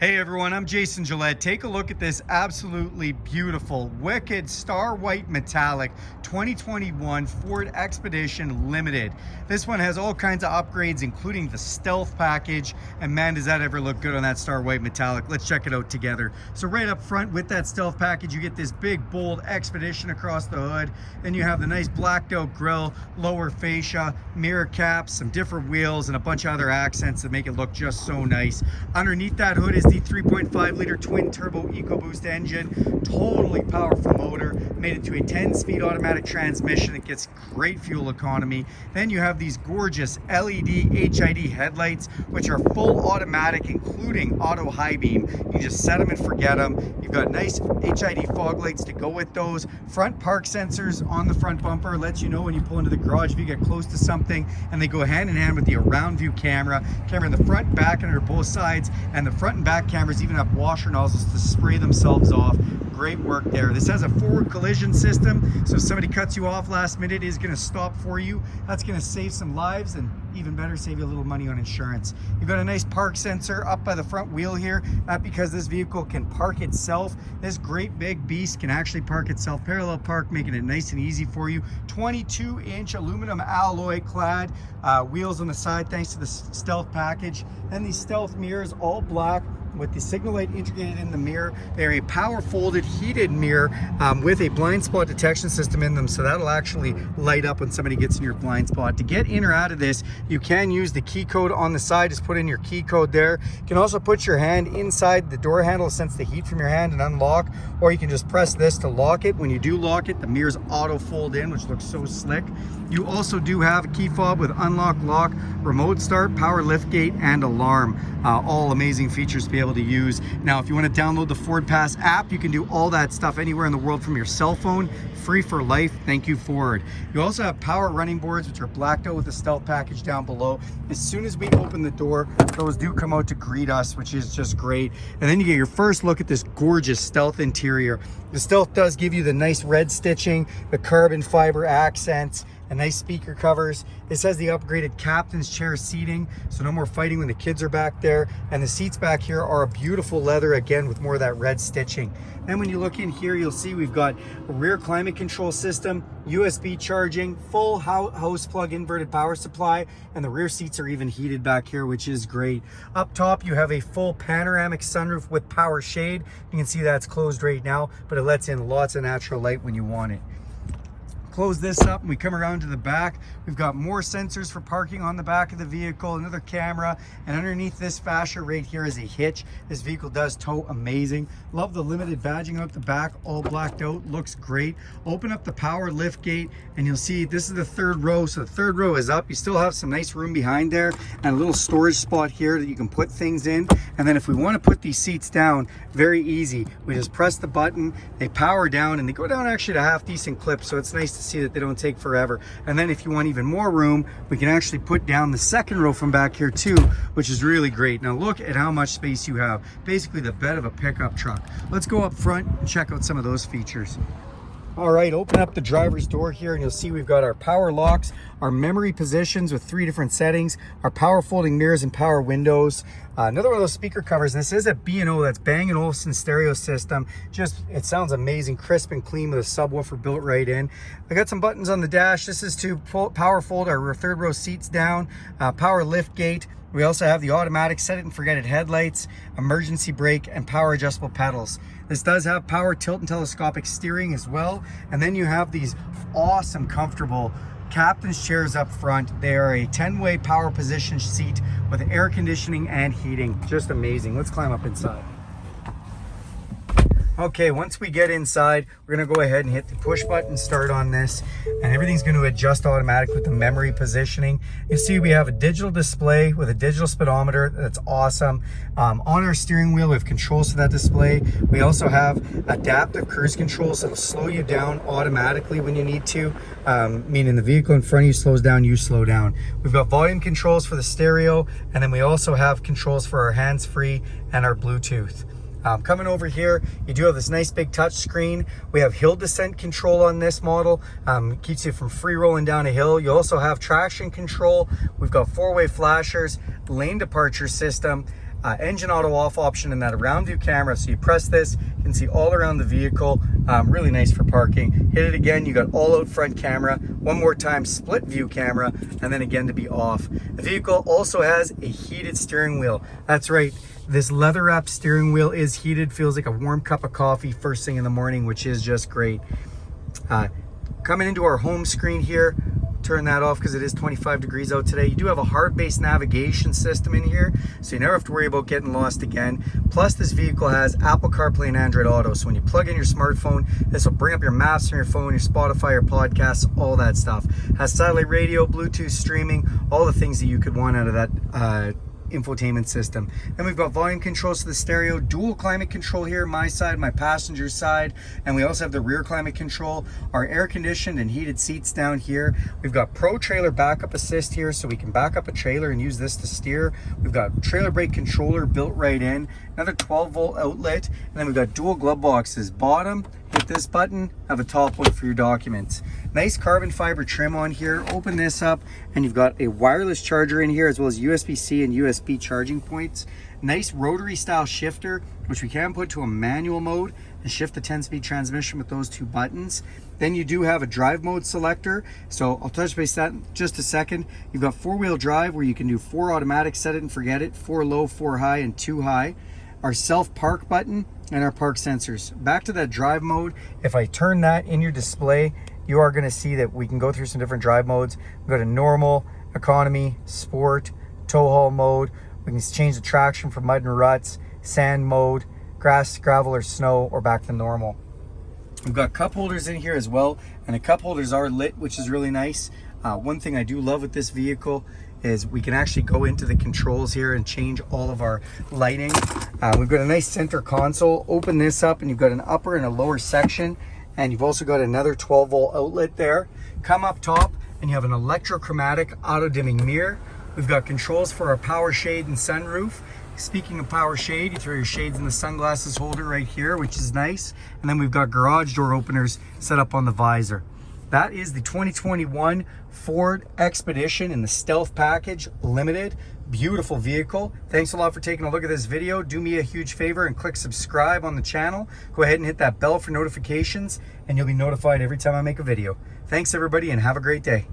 Hey everyone, I'm Jason Gillette. Take a look at this absolutely beautiful, wicked, star white metallic 2021 Ford Expedition Limited. This one has all kinds of upgrades, including the stealth package. And man, does that ever look good on that star white metallic. Let's check it out together. So right up front with that stealth package, you get this big, bold Expedition across the hood. Then you have the nice blacked out grille, lower fascia, mirror caps, some different wheels, and a bunch of other accents that make it look just so nice. Underneath that hood is the 3.5 liter twin-turbo EcoBoost engine, totally powerful motor, made it to a 10-speed automatic transmission that gets great fuel economy. Then you have these gorgeous LED HID headlights, which are full automatic, including auto high beam. You just set them and forget them. You've got nice HID fog lights to go with those. Front park sensors on the front bumper lets you know when you pull into the garage if you get close to something, and they go hand in hand with the around view camera in the front, back, and on both sides, and the front and back cameras even have washer nozzles to spray themselves off. Great work there. This has a forward collision system, so if somebody cuts you off last minute, it is going to stop for you. That's going to save some lives, and even better, save you a little money on insurance. You've got a nice park sensor up by the front wheel here. That's because this vehicle can park itself. This great big beast can actually park itself, parallel park, making it nice and easy for you. 22-inch aluminum alloy clad wheels on the side thanks to the stealth package, and these stealth mirrors all black with the signal light integrated in the mirror. They're a power folded heated mirror with a blind spot detection system in them, so that'll actually light up when somebody gets in your blind spot. To get in or out of this, you can use the key code on the side. Just put in your key code there. You can also put your hand inside the door handle to sense the heat from your hand and unlock, or you can just press this to lock it. When you do lock it, the mirrors auto fold in, which looks so slick. You also do have a key fob with unlock, lock, remote start, power lift gate, and alarm. All amazing features to be able to use. Now, if you want to download the Ford Pass app, you can do all that stuff anywhere in the world from your cell phone, free for life. Thank you, Ford. You also have power running boards, which are blacked out with the stealth package down below. As soon as we open the door, those do come out to greet us, which is just great. And then you get your first look at this gorgeous stealth interior. The stealth does give you the nice red stitching, the carbon fiber accents, and nice speaker covers. This has the upgraded captain's chair seating, so no more fighting when the kids are back there. And the seats back here are a beautiful leather, again with more of that red stitching. Then when you look in here, you'll see we've got a rear climate control system, USB charging, full house plug inverted power supply, and the rear seats are even heated back here, which is great. Up top, you have a full panoramic sunroof with power shade. You can see that's closed right now, but it lets in lots of natural light when you want it. Close this up and we come around to the back. We've got more sensors for parking on the back of the vehicle, another camera, and underneath this fascia right here is a hitch. This vehicle does tow amazing. Love the limited badging out the back, all blacked out, looks great. Open up the power lift gate and you'll see this is the third row. So the third row is up. You still have some nice room behind there and a little storage spot here that you can put things in. And then if we want to put these seats down, very easy. We just press the button, they power down, and they go down actually at a half decent clip, so it's nice to see that they don't take forever. And then if you want even more room, we can actually put down the second row from back here too, which is really great. Now look at how much space you have. Basically the bed of a pickup truck. Let's go up front and check out some of those features. All right, open up the driver's door here and you'll see we've got our power locks, our memory positions with 3 different settings, our power folding mirrors and power windows. Another one of those speaker covers, and this is a B&O, that's Bang & Olufsen stereo system. It sounds amazing, crisp and clean with a subwoofer built right in. I got some buttons on the dash. This is to power fold our third row seats down, power lift gate. We also have the automatic set it and forget it headlights, emergency brake, and power adjustable pedals. This does have power tilt and telescopic steering as well. And then you have these awesome, comfortable captain's chairs up front. They are a 10-way power position seat with air conditioning and heating. Just amazing. Let's climb up inside. Okay, once we get inside, we're gonna go ahead and hit the push button start on this, and everything's gonna adjust automatic with the memory positioning. You see we have a digital display with a digital speedometer. That's awesome. On our steering wheel, we have controls for that display. We also have adaptive cruise controls that'll slow you down automatically when you need to, meaning the vehicle in front of you slows down, you slow down. We've got volume controls for the stereo, and then we also have controls for our hands-free and our Bluetooth. Coming over here, you do have this nice big touch screen. We have hill descent control on this model. Keeps you from free rolling down a hill. You also have traction control. We've got 4-way flashers, lane departure system, engine auto off option and that around view camera. So you press this, you can see all around the vehicle. Really nice for parking. Hit it again, you got all out front camera. One more time, split view camera, and then again to be off. The vehicle also has a heated steering wheel. That's right, this leather wrapped steering wheel is heated, feels like a warm cup of coffee first thing in the morning, which is just great. Coming into our home screen here, turn that off because it is 25 degrees out today. You do have a hard base navigation system in here, so you never have to worry about getting lost again. Plus, this vehicle has Apple CarPlay and Android Auto, so when you plug in your smartphone, this will bring up your maps from your phone, your Spotify, your podcasts, all that stuff. Has satellite radio, Bluetooth streaming, all the things that you could want out of that infotainment system. Then we've got volume controls to the stereo, dual climate control here, my side, my passenger side, and we also have the rear climate control, our air conditioned and heated seats down here. We've got Pro Trailer backup assist here, so we can back up a trailer and use this to steer. We've got trailer brake controller built right in, another 12-volt outlet, and then we've got dual glove boxes. Bottom, hit this button, have a top one for your documents. Nice carbon fiber trim on here. Open this up and you've got a wireless charger in here, as well as USB-C and USB charging points. Nice rotary style shifter, which we can put to a manual mode and shift the 10-speed transmission with those two buttons. Then you do have a drive mode selector, so I'll touch base that in just a second. You've got 4-wheel drive where you can do 4 automatic, set it and forget it, 4 low, 4 high, and 2 high. Our self park button and our park sensors. Back to that drive mode, if I turn that in your display, you are going to see that we can go through some different drive modes. We go to normal, economy, sport, tow haul mode. We can change the traction for mud and ruts, sand mode, grass, gravel, or snow, or back to normal. We've got cup holders in here as well, and the cup holders are lit, which is really nice. One thing I do love with this vehicle is we can actually go into the controls here and change all of our lighting. We've got a nice center console. Open this up and you've got an upper and a lower section, and you've also got another 12-volt outlet there. Come up top and you have an electrochromatic auto dimming mirror. We've got controls for our power shade and sunroof. Speaking of power shade, you throw your shades in the sunglasses holder right here, which is nice. And then we've got garage door openers set up on the visor. That is the 2021 Ford Expedition in the Stealth Package Limited. Beautiful vehicle. Thanks a lot for taking a look at this video. Do me a huge favor and click subscribe on the channel. Go ahead and hit that bell for notifications, and you'll be notified every time I make a video. Thanks everybody, and have a great day.